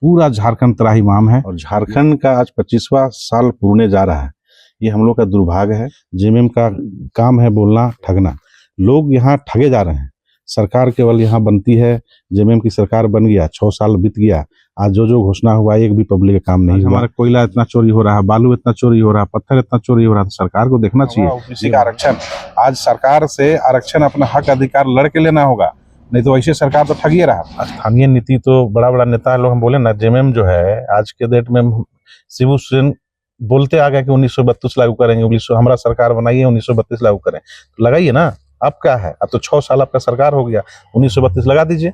पूरा झारखंड त्राहिमाम है और झारखंड का आज 25वां साल पूरने जा रहा है। ये हम लोग का दुर्भाग्य है। जेएमएम का काम है बोलना ठगना। लोग यहाँ ठगे जा रहे हैं। सरकार केवल यहाँ बनती है, जेएमएम की सरकार बन गया, 6 साल बीत गया, आज जो घोषणा हुआ एक भी पब्लिक का काम नहीं हुआ। हमारा कोयला इतना चोरी हो रहा है, बालू इतना चोरी हो रहा है, पत्थर इतना चोरी हो रहा है, तो सरकार को देखना चाहिए। ओबीसी का आरक्षण, आज सरकार से आरक्षण अपना हक अधिकार लड़ के लेना होगा, नहीं तो ऐसे सरकार तो ठगिए रहा। स्थानीय नीति तो बड़ा बड़ा नेता लोग हम बोले ना, जेएमएम जो है आज के डेट में शिबू सोरेन बोलते आ गए कि 1932 लागू करेंगे, 1900 हमारा सरकार बनाइए 1932 लागू करें, तो लगाइए ना। अब क्या है, अब तो 6 साल आपका सरकार हो गया, 1932 लगा दीजिए,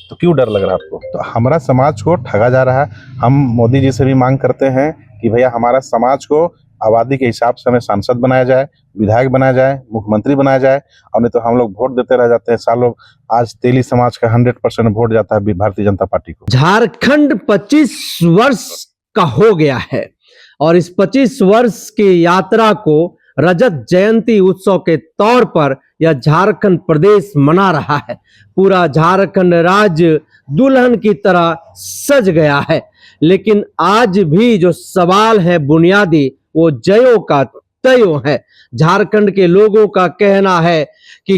तो क्यों डर लग रहा है आपको? तो हमारा समाज को ठगा जा रहा है। हम मोदी जी से भी मांग करते हैं कि भैया हमारा समाज को आबादी के हिसाब से हमें सांसद बनाया जाए, विधायक बनाया जाए, मुख्यमंत्री बनाया जाए, और नहीं तो हम लोग वोट देते रह जाते हैं सालों। आज तेली समाज का 100% वोट जाता है भारतीय जनता पार्टी को। झारखंड 25 वर्ष का हो गया है और इस 25 वर्ष की यात्रा को रजत जयंती उत्सव के तौर पर यह झारखंड प्रदेश मना रहा है। पूरा झारखंड राज्य दुल्हन की तरह सज गया है, लेकिन आज भी जो सवाल है बुनियादी वो जयो का तयो है। झारखंड के लोगों का कहना है कि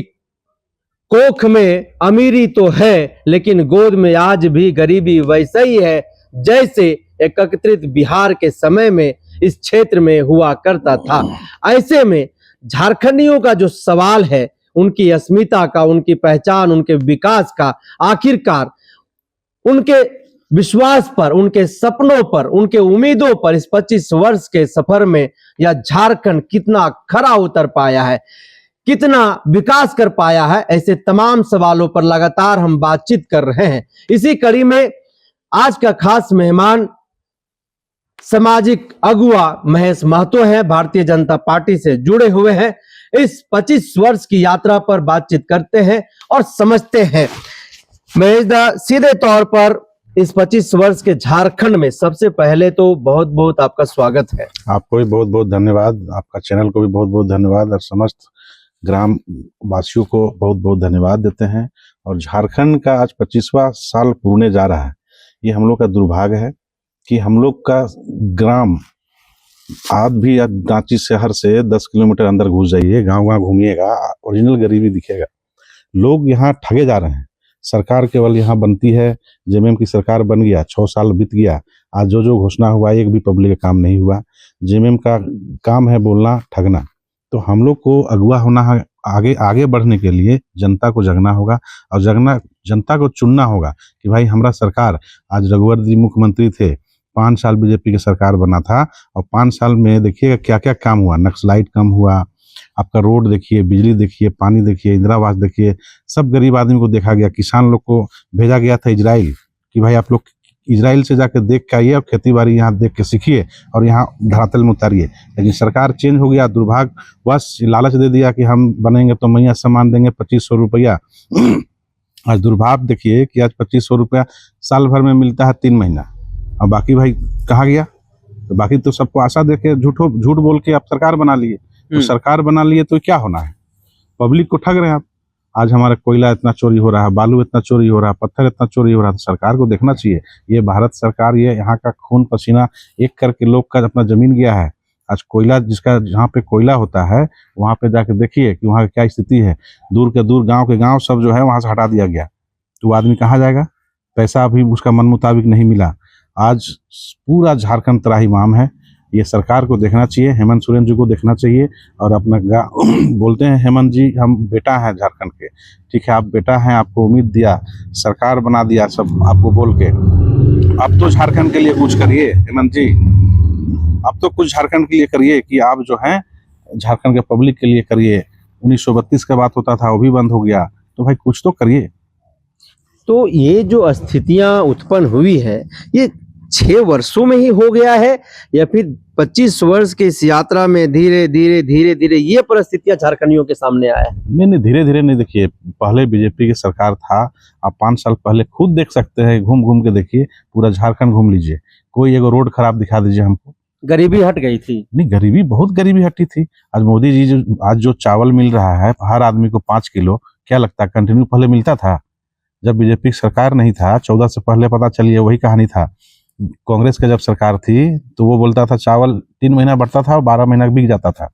कोख में अमीरी तो है, लेकिन गोद में आज भी गरीबी वैसा ही है जैसे एकत्रित बिहार के समय में इस क्षेत्र में हुआ करता था। ऐसे में झारखंडियों का जो सवाल है, उनकी अस्मिता का, उनकी पहचान, उनके विकास का, आखिरकार उनके विश्वास पर, उनके सपनों पर, उनके उम्मीदों पर इस 25 वर्ष के सफर में यह झारखंड कितना खरा उतर पाया है, कितना विकास कर पाया है, ऐसे तमाम सवालों पर लगातार हम बातचीत कर रहे हैं। इसी कड़ी में आज का खास मेहमान सामाजिक अगुवा महेश महतो हैं, भारतीय जनता पार्टी से जुड़े हुए हैं। इस 25 वर्ष की यात्रा पर बातचीत करते हैं और समझते हैं। महेश दा, सीधे तौर पर इस 25 वर्ष के झारखंड में सबसे पहले तो बहुत बहुत आपका स्वागत है। आपको भी बहुत बहुत धन्यवाद, आपका चैनल को भी बहुत बहुत धन्यवाद, और समस्त ग्राम वासियों को बहुत बहुत धन्यवाद देते हैं। और झारखंड का आज 25वां साल पूरने जा रहा है। ये हम लोग का दुर्भाग्य है कि हम लोग का ग्राम आज भी रांची शहर से 10 किलोमीटर अंदर घुस जाइए, गांव घूमिएगा, ओरिजिनल गरीबी दिखेगा। लोग यहाँ ठगे जा रहे हैं। सरकार केवल यहाँ बनती है, जेएमएम की सरकार बन गया, 6 साल बीत गया, आज जो घोषणा हुआ एक भी पब्लिक का काम नहीं हुआ। जेएमएम का काम है बोलना ठगना। तो हम लोग को अगुवा होना है, आगे बढ़ने के लिए जनता को जगना होगा, और जनता को चुनना होगा कि भाई हमारा सरकार, आज रघुवर जी मुख्यमंत्री थे, 5 साल बीजेपी की सरकार बना था, और 5 साल में देखिएगा क्या क्या काम हुआ। नक्सलाइट कम हुआ, आपका रोड देखिए, बिजली देखिए, पानी देखिए, इंदिरा आवास देखिए, सब गरीब आदमी को देखा गया। किसान लोग को भेजा गया था इजराइल कि भाई आप लोग इजराइल से जाके देख के आइए और खेती बाड़ी यहाँ देख के सीखिए और यहाँ धरातल में उतारिए। लेकिन सरकार चेंज हो गया, दुर्भाग्य बस लालच दे दिया कि हम बनेंगे तो मैया सामान देंगे 2500 रुपया। आज दुर्भाग्य देखिए कि आज 2500 रुपया साल भर में मिलता है 3 महीना, और बाकी भाई कहाँ गया? तो बाकी तो सबको आशा देके झूठ बोल के आप सरकार बना लिए। तो सरकार बना लिए तो क्या होना है? पब्लिक को ठग रहे हैं आप। आज हमारा कोयला इतना चोरी हो रहा है, बालू इतना चोरी हो रहा है, पत्थर इतना चोरी हो रहा है, तो सरकार को देखना चाहिए। ये भारत सरकार, ये यहाँ का खून पसीना एक करके लोग का अपना जमीन गया है। आज कोयला जिसका, जहाँ पे कोयला होता है वहाँ पे जाके देखिए कि वहाँ की क्या स्थिति है। दूर के दूर गाँव के गाँव सब जो है वहाँ से हटा दिया गया, तो वो आदमी कहाँ जाएगा? पैसा अभी उसका मन मुताबिक नहीं मिला। आज पूरा झारखंड त्राहिमाम है। ये सरकार को देखना चाहिए, हेमंत सोरेन जी को देखना चाहिए। और अपना बोलते हैं हेमंत जी हम बेटा हैं झारखंड के, ठीक है आप बेटा हैं, आपको उम्मीद दिया, सरकार बना दिया सब आपको बोल के। अब तो झारखंड के लिए कुछ करिए हेमंत जी, अब तो कुछ झारखंड के लिए करिए कि आप जो हैं झारखंड के पब्लिक के लिए करिए। 1932 का बात होता था वो भी बंद हो गया, तो भाई कुछ तो करिए। तो ये जो स्थितियां उत्पन्न हुई है, ये 6 वर्षों में ही हो गया है या फिर 25 वर्ष की इस यात्रा में धीरे धीरे ये परिस्थितियां झारखंडियों के सामने आया? नहीं, धीरे धीरे नहीं। देखिए पहले बीजेपी की सरकार था, आप 5 साल पहले खुद देख सकते हैं, घूम के देखिए, पूरा झारखंड घूम लीजिए, कोई एगो रोड खराब दिखा दीजिए हमको। गरीबी हट गई थी? नहीं, गरीबी बहुत गरीबी हटी थी। आज मोदी जी आज जो चावल मिल रहा है हर आदमी को 5 किलो, क्या लगता है कंटिन्यू पहले मिलता था? जब बीजेपी की सरकार नहीं था 14 से पहले, पता चलिए वही कहानी था। कांग्रेस की जब सरकार थी तो वो बोलता था चावल 3 महीना बढ़ता था और 12 महीना बिक जाता था।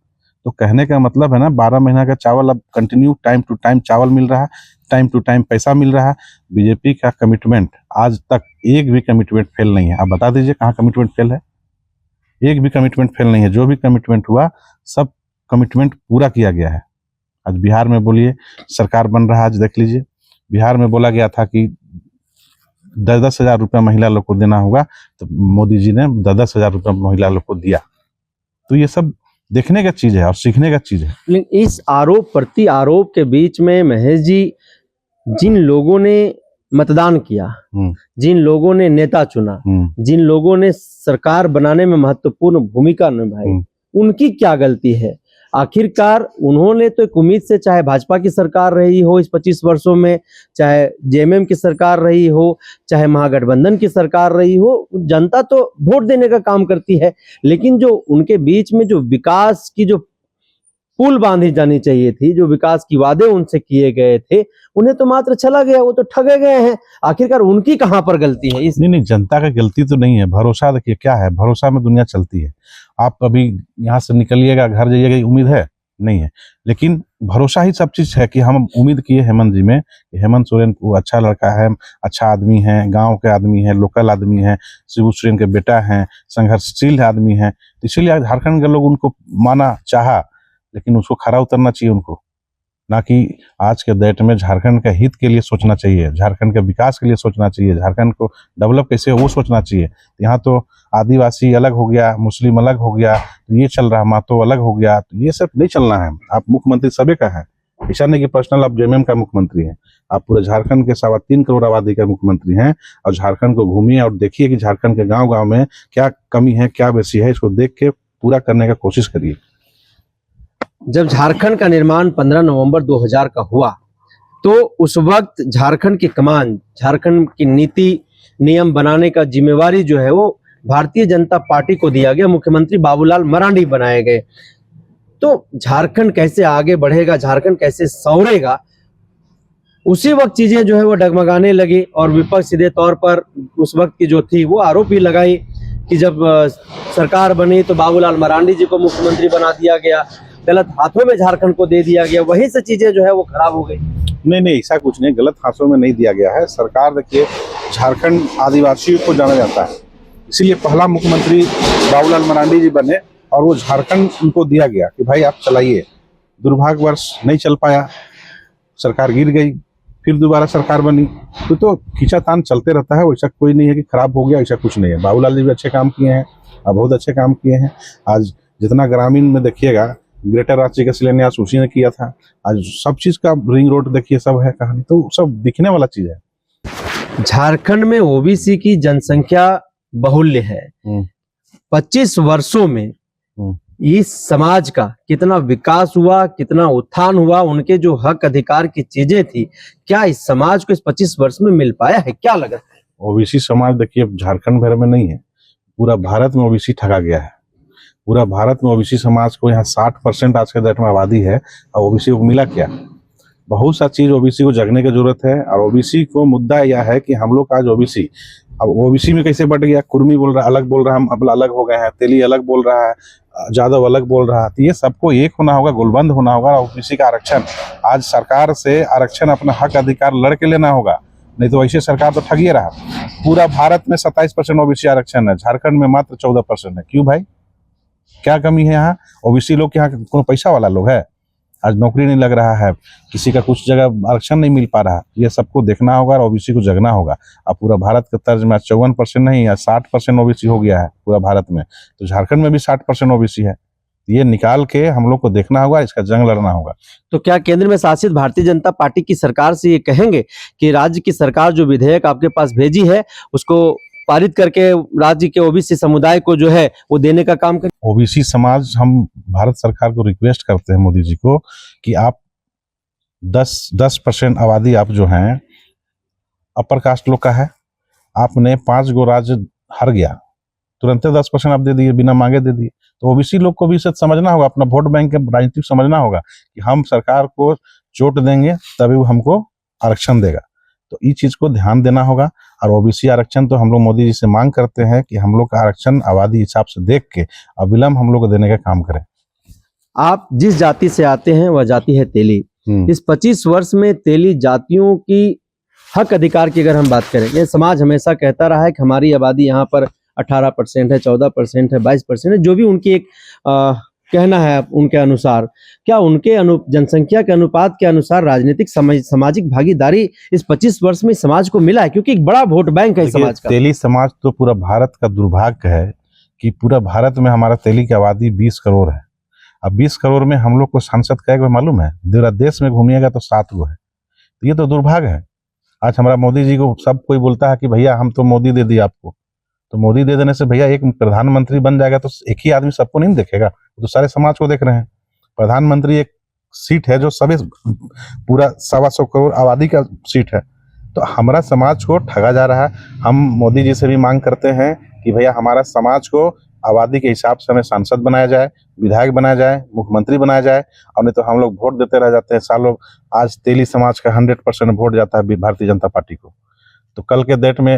तो कहने का मतलब है ना, 12 महीना का चावल अब कंटिन्यू टाइम टू टाइम चावल मिल रहा है, टाइम टू टाइम पैसा मिल रहा है। बीजेपी का कमिटमेंट आज तक एक भी कमिटमेंट फेल नहीं है। आप बता दीजिए कहाँ कमिटमेंट फेल है? एक भी कमिटमेंट फेल नहीं है। जो भी कमिटमेंट हुआ सब कमिटमेंट पूरा किया गया है। आज बिहार में बोलिए सरकार बन रहा है, आज देख लीजिए बिहार में बोला गया था कि 10-10 हजार रुपया महिला लोग को देना होगा, तो मोदी जी ने 10-10 हजार रुपया महिला लोग को दिया। तो ये सब देखने का चीज है और सीखने का चीज है। लेकिन इस आरोप प्रति आरोप के बीच में महेश जी, जिन लोगों ने मतदान किया, जिन लोगों ने नेता चुना, जिन लोगों ने सरकार बनाने में महत्वपूर्ण भूमिका निभाई, उनकी क्या गलती है? आखिरकार उन्होंने तो एक उम्मीद से, चाहे भाजपा की सरकार रही हो इस 25 वर्षों में, चाहे जेएमएम की सरकार रही हो, चाहे महागठबंधन की सरकार रही हो, जनता तो वोट देने का काम करती है। लेकिन जो उनके बीच में जो विकास की जो पुल बांधी जानी चाहिए थी, जो विकास की वादे उनसे किए गए थे, उन्हें तो मात्र चला गया, वो तो ठगे गए हैं। आखिरकार उनकी कहां पर गलती है? नहीं, जनता का गलती तो नहीं है। भरोसा देखिए क्या है, भरोसा में दुनिया चलती है। आप अभी यहाँ से निकलिएगा, घर जाइएगा, उम्मीद है नहीं है, लेकिन भरोसा ही सब चीज है। कि हम उम्मीद किए हेमंत जी में कि हेमंत सोरेन को अच्छा लड़का है, अच्छा आदमी है, गांव के आदमी है, लोकल आदमी है, शिबू सोरेन के बेटा है, संघर्षशील आदमी है, इसीलिए झारखंड के लोग उनको माना, चाहा। लेकिन उसको खरा उतरना चाहिए उनको, ना कि आज के डेट में झारखंड के हित के लिए सोचना चाहिए, झारखंड के विकास के लिए सोचना चाहिए, झारखंड को डेवलप कैसे हो वो सोचना चाहिए। यहाँ तो आदिवासी अलग हो गया, मुस्लिम अलग हो गया, तो ये चल रहा, मातो अलग हो गया, तो ये सब नहीं चलना है। आप मुख्यमंत्री सभी का है, ऐसा नहीं कि पर्सनल आप जेएमएम का मुख्यमंत्री हैं। आप पूरे झारखंड के 3.25 करोड़ आबादी का मुख्यमंत्री हैं। और झारखंड को घूमिए और देखिए कि झारखंड के गाँव गाँव में क्या कमी है, क्या बेसी है, इसको देख के पूरा करने का कोशिश करिए। जब झारखंड का निर्माण 15 नवंबर 2000 का हुआ, तो उस वक्त झारखंड की कमान, झारखंड की नीति नियम बनाने का जिम्मेवारी जो है वो भारतीय जनता पार्टी को दिया गया। मुख्यमंत्री बाबूलाल मरांडी बनाए गए। तो झारखंड कैसे आगे बढ़ेगा, झारखंड कैसे संवरेगा, उसी वक्त चीजें जो है वो डगमगाने लगी। और विपक्ष सीधे तौर पर उस वक्त की जो थी वो आरोप भी लगाई कि जब सरकार बनी तो बाबूलाल मरांडी जी को मुख्यमंत्री बना दिया गया, गलत हाथों में झारखंड को दे दिया गया। वहीं से चीजें जो है वो खराब हो गई। नहीं, ऐसा कुछ नहीं, गलत हाथों में नहीं दिया गया है। सरकार देखिए, झारखंड आदिवासियों को जाना जाता है, इसीलिए पहला मुख्यमंत्री बाबूलाल मरांडी जी बने और वो झारखंड उनको दिया गया कि भाई आप चलाइए। दुर्भाग्यवश नहीं चल पाया, सरकार गिर गई, फिर दोबारा सरकार बनी। तो खींचातान चलते रहता है, वैसा कोई नहीं है कि खराब हो गया, ऐसा कुछ नहीं है। बाबूलाल जी भी अच्छे काम किए हैं और बहुत अच्छे काम किए हैं। आज जितना ग्रामीण में देखिएगा, ग्रेटर रांची का शिलान्यास उसी ने किया था। आज सब चीज का रिंग रोड देखिए, सब है कहानी, तो सब दिखने वाला चीज है। झारखंड में ओबीसी की जनसंख्या बहुल्य है। 25 वर्षों में इस समाज का कितना विकास हुआ, कितना उत्थान हुआ, उनके जो हक अधिकार की चीजें थी, क्या इस समाज को इस 25 वर्ष में मिल पाया है? क्या लग रहा है? ओबीसी समाज देखिए झारखंड भर में नहीं है, पूरा भारत में ओबीसी ठगा गया है। पूरा भारत में ओबीसी समाज को, यहाँ 60% आज के डेट में आबादी है, और ओबीसी को मिला क्या? बहुत सा चीज ओबीसी को जगने की जरूरत है। और ओबीसी को मुद्दा यह है कि हम लोग आज ओबीसी, अब ओबीसी में कैसे बढ़ गया, कुर्मी बोल रहा है, अलग बोल रहा है, हम अब अलग हो गए हैं, तेली अलग बोल रहा है, जादव अलग बोल रहा है। तो ये सबको एक होना होगा, गुलबंद होना होगा। ओबीसी का आरक्षण, आज सरकार से आरक्षण, अपना हक अधिकार लड़ के लेना होगा, नहीं तो ऐसे सरकार तो ठगिए रहा। पूरा भारत में 27% ओबीसी आरक्षण है, झारखंड में मात्र 14% है। क्यों भाई, क्या कमी है यहाँ? ओबीसी लोग के यहाँ कोई पैसा वाला लोग है? आज नौकरी नहीं लग रहा है, किसी का कुछ जगह आरक्षण नहीं मिल पा रहा। ये सबको देखना होगा और ओबीसी को जगना होगा। अब पूरा भारत के तर्ज में 54% नहीं या 60% ओबीसी हो गया है पूरा भारत में, तो झारखंड में भी 60% ओबीसी है। ये निकाल के हम लोग को देखना होगा, इसका जंग लड़ना होगा। तो क्या केंद्र में शासित भारतीय जनता पार्टी की सरकार से ये कहेंगे कि राज्य की सरकार जो विधेयक आपके पास भेजी है उसको पारित करके राज्य के ओबीसी समुदाय को जो है वो देने का काम करें? ओबीसी समाज, हम भारत सरकार को रिक्वेस्ट करते हैं, मोदी जी को, कि आप 10% आबादी आप जो हैं अपर कास्ट लोग का है, आपने 5 गो राज्य हार गया, तुरंत 10% आप दे दिए, बिना मांगे दे दिए। तो ओबीसी लोग को भी इसे समझना होगा, अपना वोट बैंक के राजनीति समझना होगा कि हम सरकार को चोट देंगे तभी वो हमको आरक्षण देगा। तो इस चीज को ध्यान देना होगा। और ओबीसी आरक्षण तो हम लोग मोदी जी से मांग करते हैं कि हम लोग का आरक्षण आबादी हिसाब से देख के अविलंब हम लोग को देने का काम करें। आप जिस जाति से आते हैं वह जाति है तेली। इस 25 वर्ष में तेली जातियों की हक अधिकार की अगर हम बात करें, ये समाज हमेशा कहता रहा है कि हमारी आबादी यहाँ पर 18% है, 14% है, 22% है, जो भी उनकी एक कहना है उनके अनुसार। क्या उनके जनसंख्या के अनुपात के अनुसार राजनीतिक सामाजिक भागीदारी इस 25 वर्ष में समाज को मिला है? क्योंकि एक बड़ा वोट बैंक है समाज का। तेली समाज तो पूरा भारत का दुर्भाग्य है कि पूरा भारत में हमारा तेली की आबादी 20 करोड़ है। अब 20 करोड़ में हम लोग को सांसद कहे गए मालूम है? पूरा देश में घूमिएगा तो 7 गो है। तो ये तो दुर्भाग्य है। आज हमारा मोदी जी को सब कोई बोलता है कि भैया हम तो मोदी दे दिए आपको। तो मोदी दे देने से भैया एक प्रधानमंत्री बन जाएगा तो एक ही आदमी सबको नहीं देखेगा, तो सारे समाज को देख रहे हैं। प्रधानमंत्री एक सीट है जो सभी पूरा 125 करोड़ आबादी का सीट है। तो हमारा समाज को ठगा जा रहा है। हम मोदी जी से भी मांग करते हैं कि भैया हमारा समाज को आबादी के हिसाब से हमें सांसद बनाया जाए, विधायक बनाया जाए, मुख्यमंत्री बनाया जाए। और नहीं तो हम लोग वोट देते रह जाते हैं सालों। आज तेली समाज का 100% वोट जाता है भारतीय जनता पार्टी को। तो कल के डेट में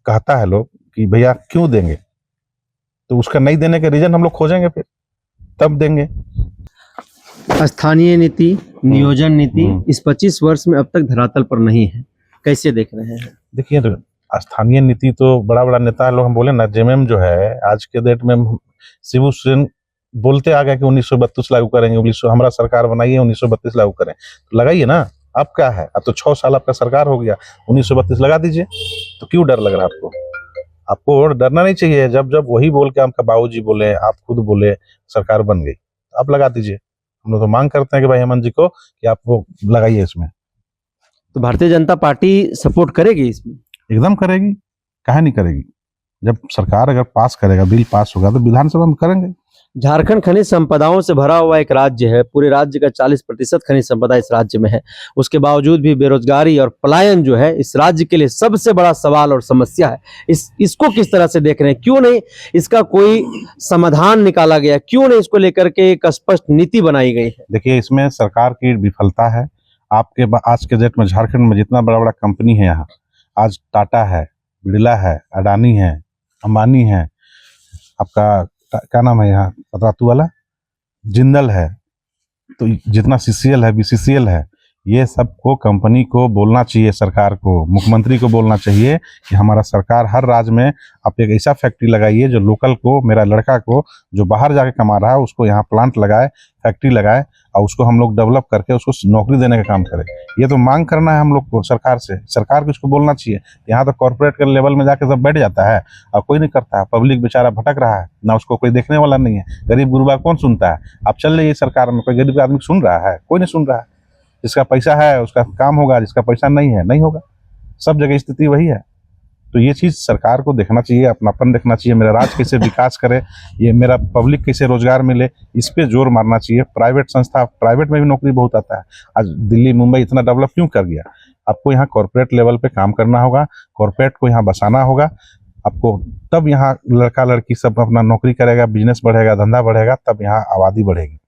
कहता है लोग कि भैया क्यों देंगे, तो उसका नहीं देने के रीजन हम लोग खोजेंगे, फिर तब देंगे। स्थानीय नीति, नियोजन नीति इस 25 वर्ष में अब तक धरातल पर नहीं है, कैसे देख रहे हैं? देखिए तो स्थानीय नीति तो बड़ा बड़ा नेता लोग हम बोले ना, जेएमएम जो है आज के डेट में शिबू सोरेन बोलते आ गए कि 1932 लागू करेंगे, 1900 हमारा सरकार बनाइए 1932 लागू करें। तो लगाइए ना, अब क्या है, अब तो 6 साल आपका सरकार हो गया, 1932 लगा दीजिए। तो क्यों डर लग रहा है आपको? आपको डरना नहीं चाहिए। जब जब वही बोल के आपका बाबूजी बोले, आप खुद बोले सरकार बन गई, तो आप लगा दीजिए। हम लोग तो मांग करते हैं कि भाई हेमंत जी को कि आप वो लगाइए इसमें। तो भारतीय जनता पार्टी सपोर्ट करेगी इसमें? एकदम करेगी, काहे नहीं करेगी। जब सरकार अगर पास करेगा, बिल पास होगा तो विधानसभा में करेंगे। झारखंड खनिज संपदाओं से भरा हुआ एक राज्य है। पूरे राज्य का 40% खनिज संपदा इस राज्य में है। उसके बावजूद भी बेरोजगारी और पलायन जो है इस राज्य के लिए सबसे बड़ा सवाल और समस्या है। इसको किस तरह से देख रहे हैं? क्यों नहीं इसका कोई समाधान निकाला गया? क्यों नहीं इसको लेकर के एक स्पष्ट नीति बनाई गई है? देखिए, इसमें सरकार की विफलता है। आपके आज के डेट में झारखंड में जितना बड़ा बड़ा कंपनी है, यहाँ आज टाटा है, बिरला है, अडानी है, अंबानी है, आपका क्या नाम है यहाँ पतरातू वाला, जिंदल है, तो जितना सीसीएल है, बीसीसीएल है, ये सबको कंपनी को बोलना चाहिए, सरकार को, मुख्यमंत्री को बोलना चाहिए कि हमारा सरकार हर राज्य में आप एक ऐसा फैक्ट्री लगाइए जो लोकल को, मेरा लड़का को जो बाहर जाके कमा रहा है उसको यहाँ प्लांट लगाए, फैक्ट्री लगाए और उसको हम लोग डेवलप करके उसको नौकरी देने का काम करें। ये तो मांग करना है हम लोग को सरकार से। सरकार को इसको बोलना चाहिए। यहाँ तो कॉर्पोरेट के लेवल में जाके सब बैठ जाता है और कोई नहीं करता है। पब्लिक बेचारा भटक रहा है, ना उसको कोई देखने वाला नहीं है। गरीब गुरबा कौन सुनता है? आप चल रही सरकार में कोई गरीब आदमी सुन रहा है? कोई नहीं सुन रहा है। जिसका पैसा है उसका काम होगा, जिसका पैसा नहीं है नहीं होगा। सब जगह स्थिति वही है। तो ये चीज़ सरकार को देखना चाहिए, अपनापन देखना चाहिए। मेरा राज्य कैसे विकास करे, ये मेरा पब्लिक कैसे रोजगार मिले, इस पे जोर मारना चाहिए। प्राइवेट संस्था, प्राइवेट में भी नौकरी बहुत आता है। आज दिल्ली मुंबई इतना डेवलप क्यों कर गया? आपको यहाँ कॉर्पोरेट लेवल पे काम करना होगा, कॉर्पोरेट को यहाँ बसाना होगा आपको, तब यहाँ लड़का लड़की सब अपना नौकरी करेगा, बिजनेस बढ़ेगा, धंधा बढ़ेगा, तब यहाँ आबादी बढ़ेगी।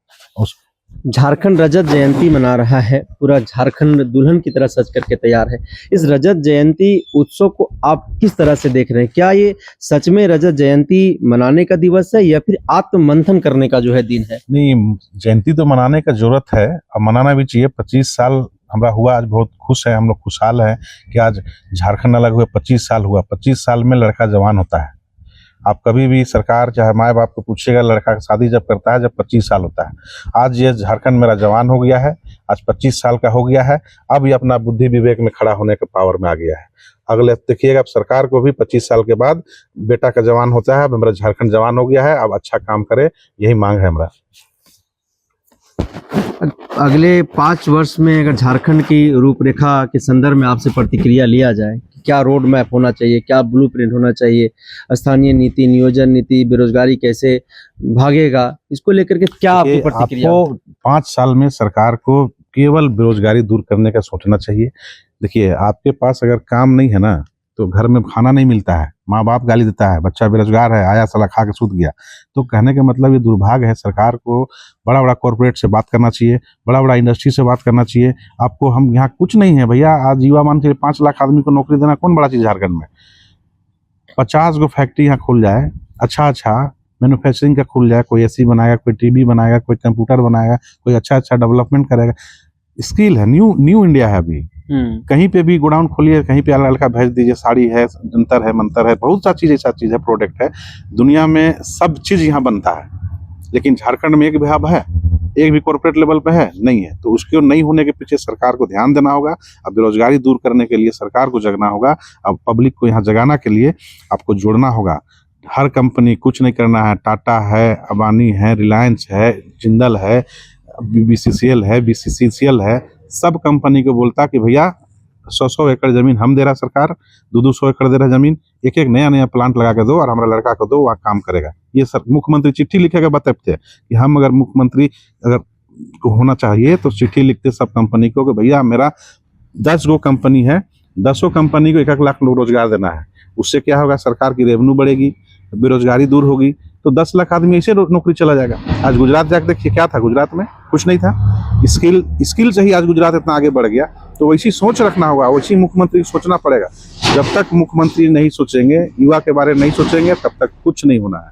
झारखंड रजत जयंती मना रहा है। पूरा झारखंड दुल्हन की तरह सज करके तैयार है। इस रजत जयंती उत्सव को आप किस तरह से देख रहे हैं? क्या ये सच में रजत जयंती मनाने का दिवस है या फिर आत्ममंथन करने का जो है दिन है? नहीं, जयंती तो मनाने का जरूरत है और मनाना भी चाहिए। 25 साल हमारा हुआ, आज बहुत खुश है, हम लोग खुशहाल हैं कि आज झारखंड अलग हुए 25 साल हुआ। 25 साल में लड़का जवान होता है। आप कभी भी सरकार चाहे माँ बाप को पूछिएगा, लड़का की शादी जब करता है जब 25 साल होता है। आज ये झारखंड मेरा जवान हो गया है, आज 25 साल का हो गया है। अब ये अपना बुद्धि विवेक में खड़ा होने के पावर में आ गया है। अगले देखिएगा, अब सरकार को भी 25 साल के बाद बेटा का जवान होता है। अब मेरा झारखंड जवान हो गया है, अब अच्छा काम करे, यही मांग है हमारा। अगले 5 वर्ष में अगर झारखंड की रूपरेखा के संदर्भ में आपसे प्रतिक्रिया लिया जाए, क्या रोड मैप होना चाहिए, क्या ब्लूप्रिंट होना चाहिए, स्थानीय नीति, नियोजन नीति, बेरोजगारी कैसे भागेगा, इसको लेकर के क्या आपकी प्रतिक्रिया? आपको 5 साल में सरकार को केवल बेरोजगारी दूर करने का सोचना चाहिए। देखिए, आपके पास अगर काम नहीं है ना तो घर में खाना नहीं मिलता है। माँ बाप गाली देता है, बच्चा बेरोजगार है, आया साला खा के सूत गया। तो कहने का मतलब ये दुर्भाग्य है। सरकार को बड़ा बड़ा कॉर्पोरेट से बात करना चाहिए, बड़ा बड़ा इंडस्ट्री से बात करना चाहिए। आपको हम यहाँ कुछ नहीं है भैया, आज युवा मान के 5 लाख आदमी को नौकरी देना कौन बड़ा चीज झारखंड में। 50 गो फैक्ट्री यहाँ खुल जाए, अच्छा मैन्युफैक्चरिंग का खुल जाए, कोई एसी बनाएगा, कोई टीवी बनाएगा, कोई कंप्यूटर बनाएगा, कोई अच्छा डेवलपमेंट करेगा। स्किल है, न्यू इंडिया है अभी। कहीं पे भी गोडाउन खोलिए, कहीं पे लड़का भेज दीजिए, साड़ी है, जंतर है, मंतर है, बहुत सा चीज ऐसा चीज है, प्रोडक्ट है। दुनिया में सब चीज यहाँ बनता है, लेकिन झारखंड में एक भी हब है, एक भी कॉर्पोरेट लेवल पे है नहीं है। तो उसके नहीं होने के पीछे सरकार को ध्यान देना होगा। अब बेरोजगारी दूर करने के लिए सरकार को जगना होगा। अब पब्लिक को यहाँ जगाना के लिए आपको जोड़ना होगा। हर कंपनी कुछ नहीं करना है, टाटा है, अबानी है, रिलायंस है, जिंदल है, BCCL है, BCCL है, सब कंपनी को बोलता कि भैया 100 एकड़ जमीन हम दे रहा सरकार, 200 एकड़ दे रहा जमीन, एक नया प्लांट लगा के दो और हमारा लड़का को दो, वहाँ काम करेगा। ये सर मुख्यमंत्री चिट्ठी लिखेगा, बताते हैं कि हम अगर मुख्यमंत्री अगर होना चाहिए तो चिट्ठी लिखते सब कंपनी को कि भैया मेरा 10 गो कंपनी है, 10 कंपनी को 1 लाख लोग रोजगार देना है। उससे क्या होगा, सरकार की रेवेन्यू बढ़ेगी, बेरोजगारी दूर होगी, तो 10 लाख आदमी ऐसे नौकरी चला जाएगा। आज गुजरात जाकर देखिए क्या था, गुजरात में कुछ नहीं था। स्किल से ही आज गुजरात इतना आगे बढ़ गया। तो वैसी सोच रखना होगा, वैसी मुख्यमंत्री सोचना पड़ेगा। जब तक मुख्यमंत्री नहीं सोचेंगे, युवा के बारे में नहीं सोचेंगे, तब तक कुछ नहीं होना है।